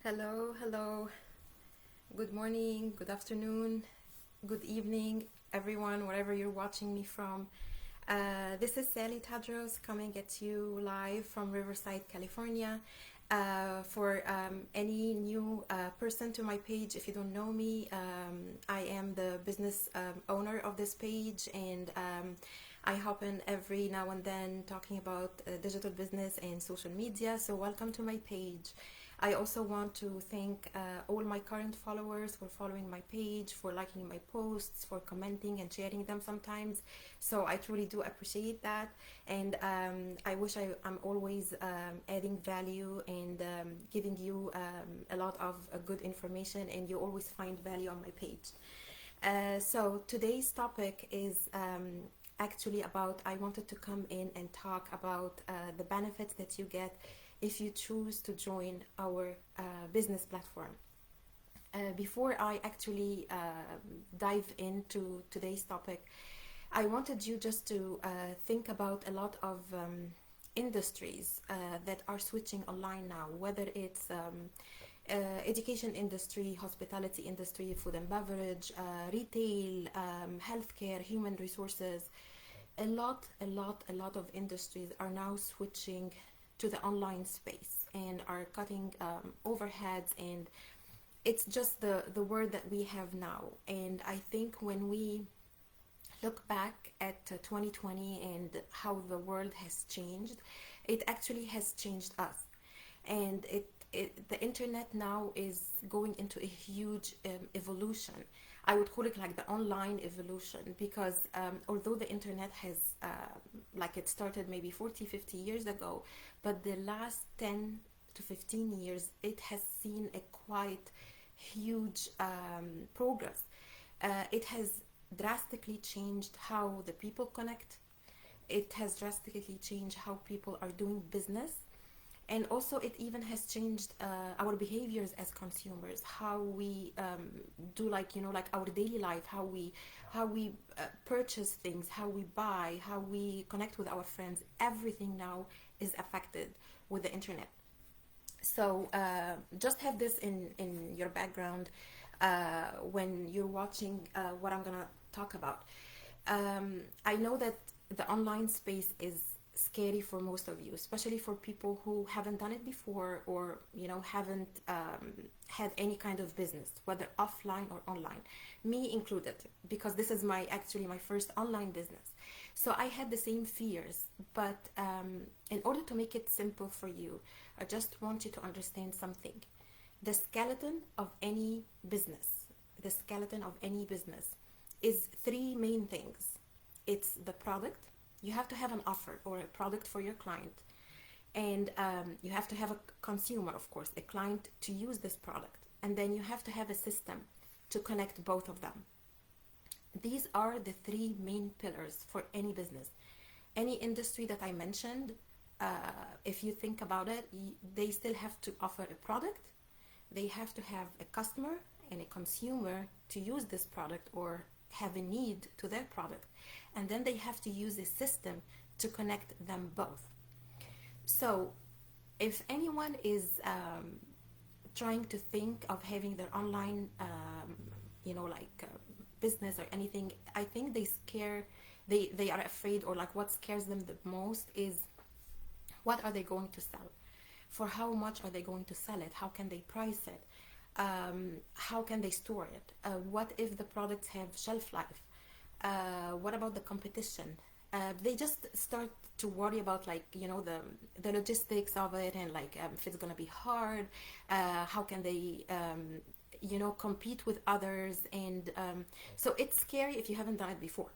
Hello, hello. Good morning, good afternoon, good evening, everyone, wherever you're watching me from. This is Sally Tadros coming at you live from Riverside, California. For any new person to my page, if you don't know me, I am the business owner of this page, and I hop in every now and then talking about digital business and social media. So welcome to my page. I also want to thank all my current followers for following my page, for liking my posts, for commenting and sharing them sometimes. So I truly do appreciate that. And I wish I'm always adding value and giving you a lot of good information, and you always find value on my page. So today's topic is actually about, I wanted to come in and talk about the benefits that you get if you choose to join our business platform. Before I actually dive into today's topic, I wanted you just to think about a lot of industries that are switching online now, whether it's education industry, hospitality industry, food and beverage, retail, healthcare, human resources. A lot of industries are now switching to the online space and are cutting overheads, and it's just the word that we have now. And I think when we look back at 2020 and how the world has changed, it actually has changed us. And the internet now is going into a huge evolution. I would call it like the online evolution, because although the internet has like it started maybe 40-50 years ago, but the last 10 to 15 years it has seen a quite huge progress. It has drastically changed how the people connect. It has drastically changed how people are doing business, and also it even has changed our behaviors as consumers, how we do, like our daily life, how we purchase things, how we buy, how we connect with our friends. Everything now is affected with the internet. So just have this in your background when you're watching what I'm gonna talk about. I know that the online space is scary for most of you, especially for people who haven't done it before, or haven't had any kind of business, whether offline or online, me included, because this is my first online business. So I had the same fears, but in order to make it simple for you, I just want you to understand something. The skeleton of any business, the skeleton of any business is three main things. It's the product. You have to have an offer or a product for your client, and you have to have a consumer, of course, a client to use this product, and then you have to have a system to connect both of them. These are the three main pillars for any business. Any industry that I mentioned, if you think about it, they still have to offer a product. They have to have a customer and a consumer to use this product or have a need to their product, and then they have to use a system to connect them both. So if anyone is trying to think of having their online business or anything, I think they are afraid, or like what scares them the most is, what are they going to sell? For how much are they going to sell it? How can they price it? How can they store it? What if the products have shelf life? What about the competition? They just start to worry about the logistics of it, and if it's gonna be hard, how can they compete with others, and so it's scary if you haven't done it before.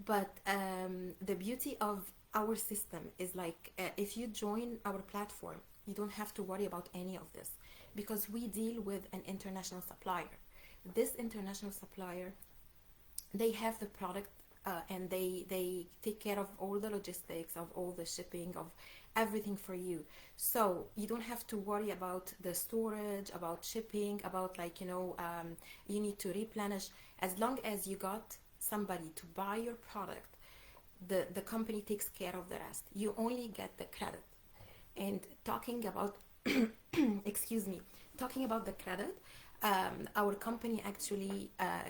But the beauty of our system is if you join our platform, you don't have to worry about any of this, because we deal with an international supplier. This international supplier, they have the product and they take care of all the logistics, of all the shipping, of everything for you. So you don't have to worry about the storage, about shipping, about you need to replenish. As long as you got somebody to buy your product, the company takes care of the rest. You only get the credit. And talking about excuse me, Talking about the credit, our company actually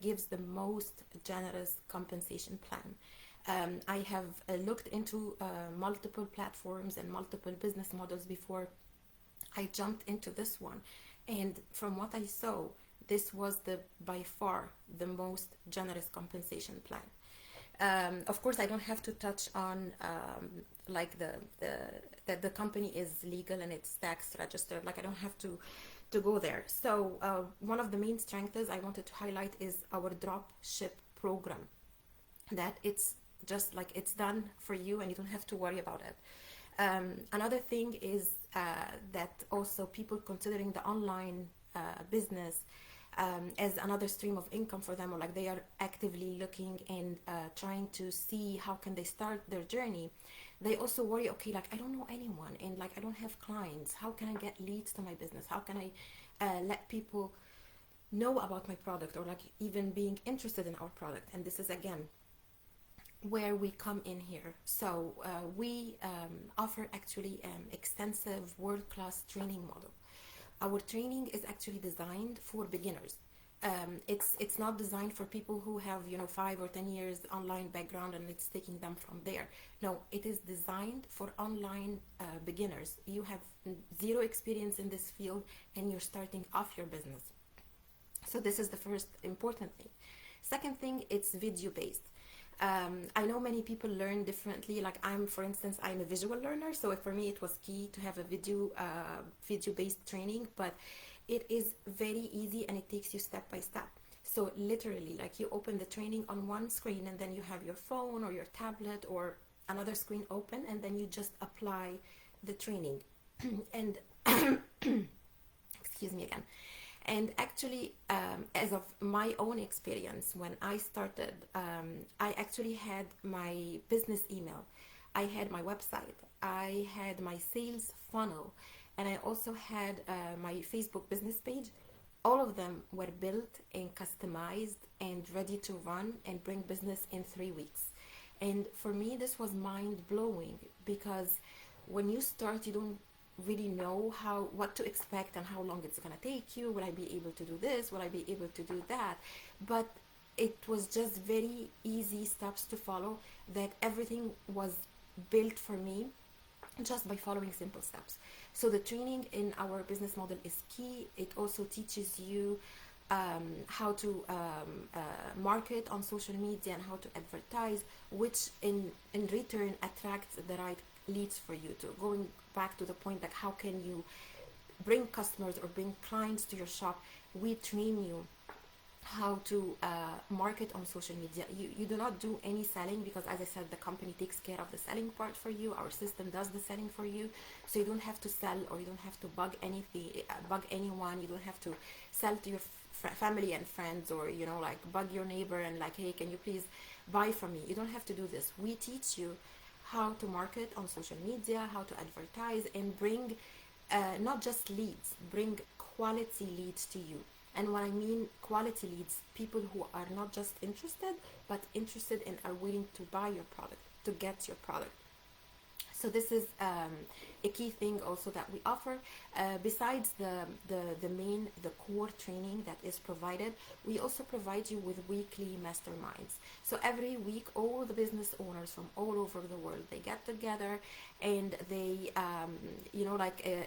gives the most generous compensation plan. I have looked into multiple platforms and multiple business models before I jumped into this one, and from what I saw, this was the by far the most generous compensation plan. Of course, I don't have to touch on like the that the company is legal and it's tax registered. Like I don't have to go there. So one of the main strengths I wanted to highlight is our drop ship program. That it's just like it's done for you and you don't have to worry about it. Another thing is that also people considering the online business as another stream of income for them, or like they are actively looking and trying to see how can they start their journey. They also worry, okay, like I don't know anyone and like I don't have clients. How can I get leads to my business? How can I let people know about my product, or like even being interested in our product? And this is again where we come in here. So we offer actually extensive world-class training model. Our training is actually designed for beginners. It's not designed for people who have 5 or 10 years online background and it's taking them from there. No, it is designed for online beginners. You have zero experience in this field and you're starting off your business. So this is the first important thing. Second thing, it's video based. I know many people learn differently. Like for instance, I'm a visual learner, so for me it was key to have a video-based training. But it is very easy and it takes you step by step. So literally, like you open the training on one screen, and then you have your phone or your tablet or another screen open, and then you just apply the training. And excuse me again. And actually, as of my own experience, when I started, I actually had my business email, I had my website, I had my sales funnel, and I also had my Facebook business page. All of them were built and customized and ready to run and bring business in 3 weeks. And for me, this was mind blowing, because when you start, you don't really know what to expect and how long it's going to take you. Will I be able to do this? Will I be able to do that? But it was just very easy steps to follow, that everything was built for me just by following simple steps. So the training in our business model is key. It also teaches you how to market on social media and how to advertise, which in return attracts the right leads for you. To going back to the point, like how can you bring customers or bring clients to your shop? We train you how to market on social media. You do not do any selling, because as I said, the company takes care of the selling part for you. Our system does the selling for you, so you don't have to sell, or you don't have to bug anyone. You don't have to sell to your family and friends, or like bug your neighbor and like, hey, can you please buy from me? You don't have to do this. We teach you how to market on social media, how to advertise, and bring not just leads, bring quality leads to you. And when I mean quality leads, people who are not just interested, but interested and are willing to buy your product, to get your product. So this is a key thing also that we offer. Besides the core training that is provided, we also provide you with weekly masterminds. So every week, all the business owners from all over the world, they get together and they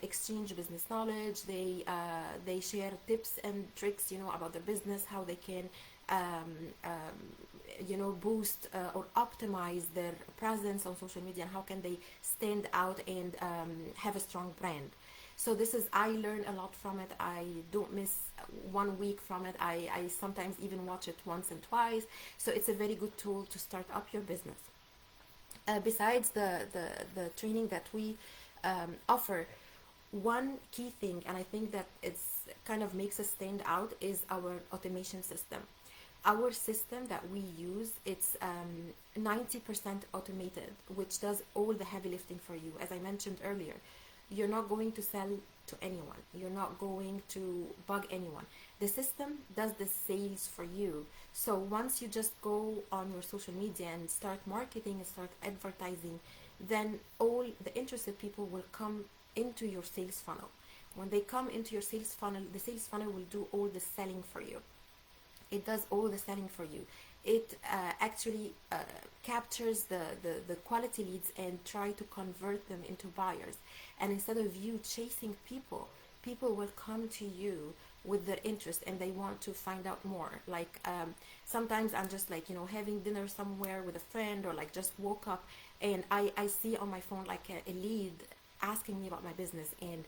exchange business knowledge. They share tips and tricks about their business, how they can boost or optimize their presence on social media, and how can they stand out and have a strong brand. So this is, I learn a lot from it. I don't miss 1 week from it. I sometimes even watch it once and twice. So it's a very good tool to start up your business. Besides the training that we offer, one key thing, and I think that it's kind of makes us stand out, is our automation system. Our system that we use, it's 90% automated, which does all the heavy lifting for you. As I mentioned earlier, you're not going to sell to anyone. You're not going to bug anyone. The system does the sales for you. So once you just go on your social media and start marketing and start advertising, then all the interested people will come into your sales funnel. When they come into your sales funnel, the sales funnel will do all the selling for you. It does all the selling for you. It actually captures the quality leads and try to convert them into buyers. And instead of you chasing people, people will come to you with their interest and they want to find out more. Like sometimes I'm just like, having dinner somewhere with a friend, or like just woke up and I see on my phone like a lead asking me about my business, and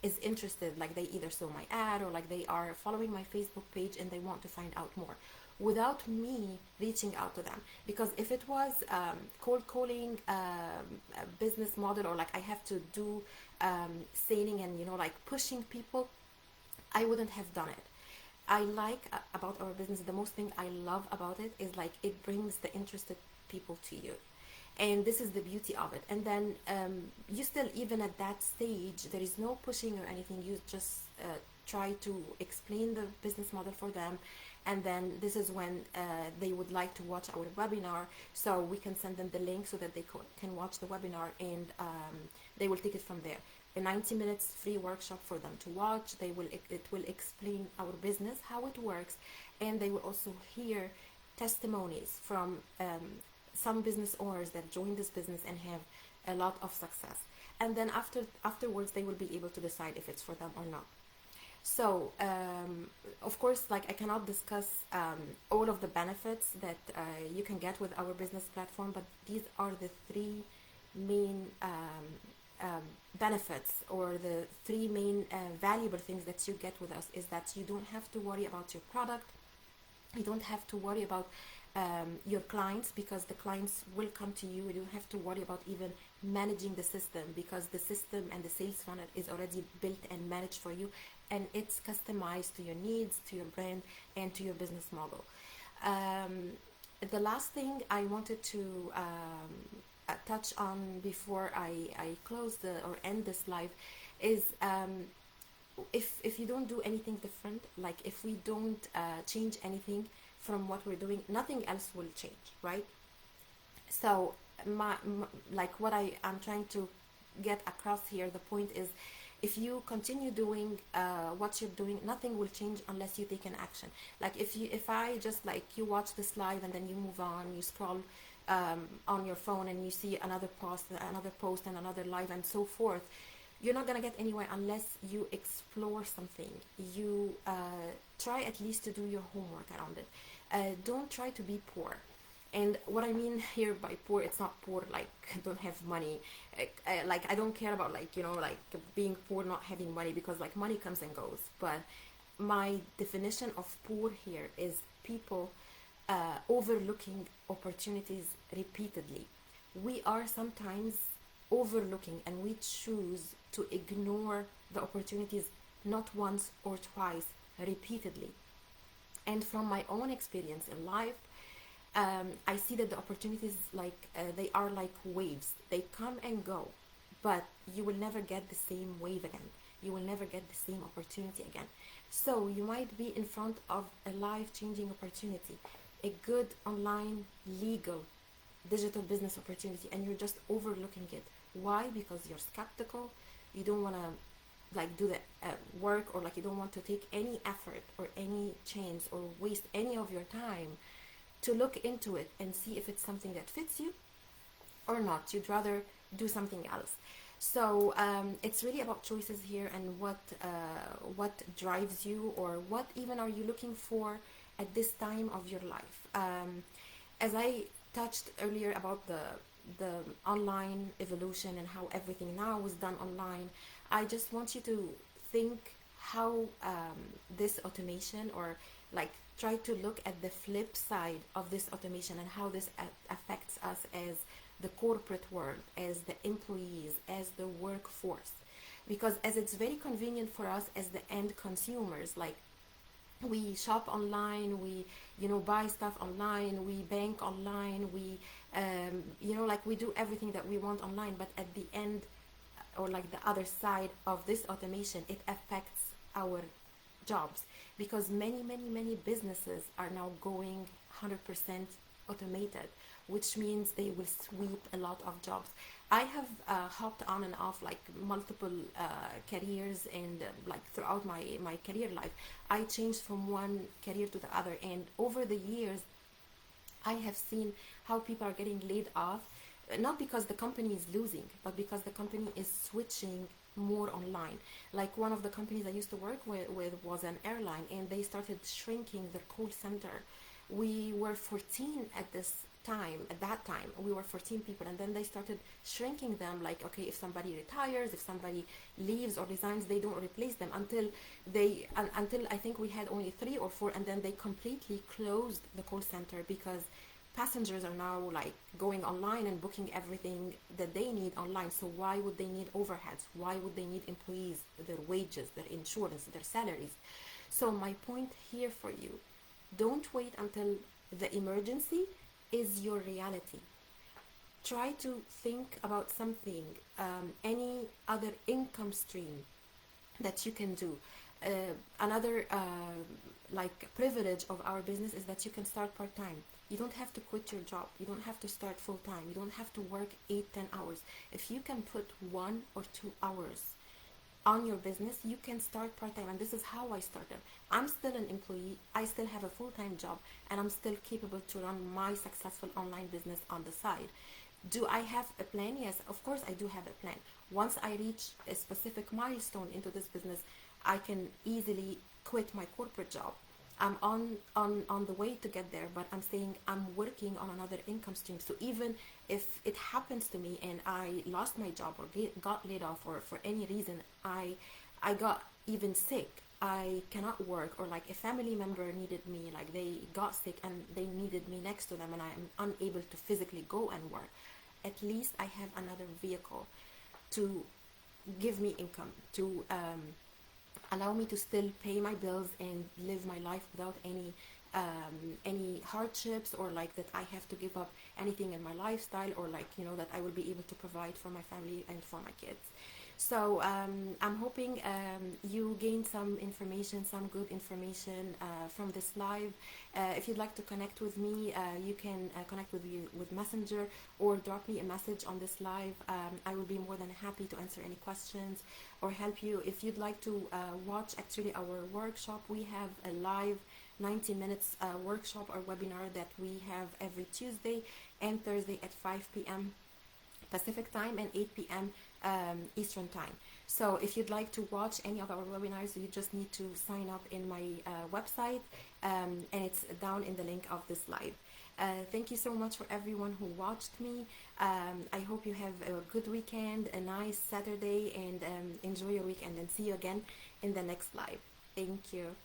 is interested, like they either saw my ad or like they are following my Facebook page and they want to find out more without me reaching out to them. Because if it was cold calling business model, or like I have to do selling and like pushing people, I wouldn't have done it. I like about our business, the most thing I love about it is like it brings the interested people to you, and this is the beauty of it. And then you still, even at that stage, there is no pushing or anything. You just try to explain the business model for them, and then this is when they would like to watch our webinar, so we can send them the link so that they can watch the webinar, and they will take it from there. A 90 minutes free workshop for them to watch. It will explain our business, how it works, and they will also hear testimonies from some business owners that join this business and have a lot of success. And then afterwards they will be able to decide if it's for them or not. So of course, like I cannot discuss all of the benefits that you can get with our business platform, but these are the three main benefits, or the three main valuable things that you get with us, is that you don't have to worry about your product. You don't have to worry about your clients, because the clients will come to you. You don't have to worry about even managing the system, because the system and the sales funnel is already built and managed for you, and it's customized to your needs, to your brand, and to your business model. The last thing I wanted to touch on before I close or end this live is if you don't do anything different, like if we don't change anything from what we're doing, nothing else will change, right? So like what I'm trying to get across here, the point is, if you continue doing what you're doing, nothing will change unless you take an action. Like if I just, like, you watch this live and then you move on, you scroll on your phone and you see another post and another live and so forth, you're not gonna get anywhere unless you explore something. You try at least to do your homework around it. Don't try to be poor. And what I mean here by poor, it's not poor like don't have money. Like I don't care about like being poor, not having money, because like money comes and goes. But my definition of poor here is people overlooking opportunities repeatedly. We are sometimes overlooking, and we choose to ignore the opportunities not once or twice, repeatedly. And from my own experience in life, I see that the opportunities, they are like waves. They come and go, but you will never get the same wave again. You will never get the same opportunity again. So you might be in front of a life-changing opportunity, a good online, legal, digital business opportunity, and you're just overlooking it. Why? Because you're skeptical. You don't want to do the work, or you don't want to take any effort or any chance or waste any of your time to look into it and see if it's something that fits you or not. You'd rather do something else. So it's really about choices here, and what drives you, or what even are you looking for at this time of your life. As I touched earlier about the online evolution and how everything now is done online, I just want you to think how this automation, or try to look at the flip side of this automation, and how this affects us as the corporate world, as the employees, as the workforce. Because as it's very convenient for us as the end consumers, we shop online, we buy stuff online, we bank online, we we do everything that we want online. But at the end, or the other side of this automation, it affects our jobs, because many businesses are now going 100% automated. which means they will sweep a lot of jobs. I have hopped on and off like multiple careers, and like throughout my career life, I changed from one career to the other. And over the years, I have seen how people are getting laid off, not because the company is losing, but because the company is switching more online. Like one of the companies I used to work with was an airline, and they started shrinking their call center. We were 14 at this time. At that time, we were 14 people, and then they started shrinking them. Like, okay, if somebody retires, if somebody leaves or resigns, they don't replace them until I think we had only 3 or 4, and then they completely closed the call center because passengers are now like going online and booking everything that they need online. So why would they need overheads? Why would they need employees, their wages, their insurance, their salaries? So my point here for you, don't wait until the emergency is your reality. Try to think about something, any other income stream that you can do. Another like privilege of our business is that you can start part-time. You don't have to quit your job. You don't have to start full-time. You don't have to work 8-10 hours. If you can put 1 or 2 hours on your business, you can start part-time. And this is how I started. I'm still an employee. I still have a full-time job, and I'm still capable to run my successful online business on the side. Do I have a plan? Yes, of course I do have a plan. Once I reach a specific milestone into this business, I can easily quit my corporate job. I'm on the way to get there, but I'm saying I'm working on another income stream. So even if it happens to me and I lost my job or got laid off, or for any reason I got even sick, I cannot work, or like a family member needed me, like they got sick and they needed me next to them, and I'm unable to physically go and work, at least I have another vehicle to give me income, to allow me to still pay my bills and live my life without any hardships, or like that I have to give up anything in my lifestyle, or like, you know, that I will be able to provide for my family and for my kids. So I'm hoping you gained some information, some good information from this live. If you'd like to connect with me, you can connect with me with Messenger, or drop me a message on this live. I will be more than happy to answer any questions or help you. If you'd like to watch actually our workshop, we have a live 90 minutes workshop or webinar that we have every Tuesday and Thursday at 5 p.m. Pacific time and 8 p.m. Eastern time. So if you'd like to watch any of our webinars, you just need to sign up in my website, and it's down in the link of this live. Thank you so much for everyone who watched me. I hope you have a good weekend, a nice Saturday, and enjoy your weekend, and see you again in the next live. Thank you.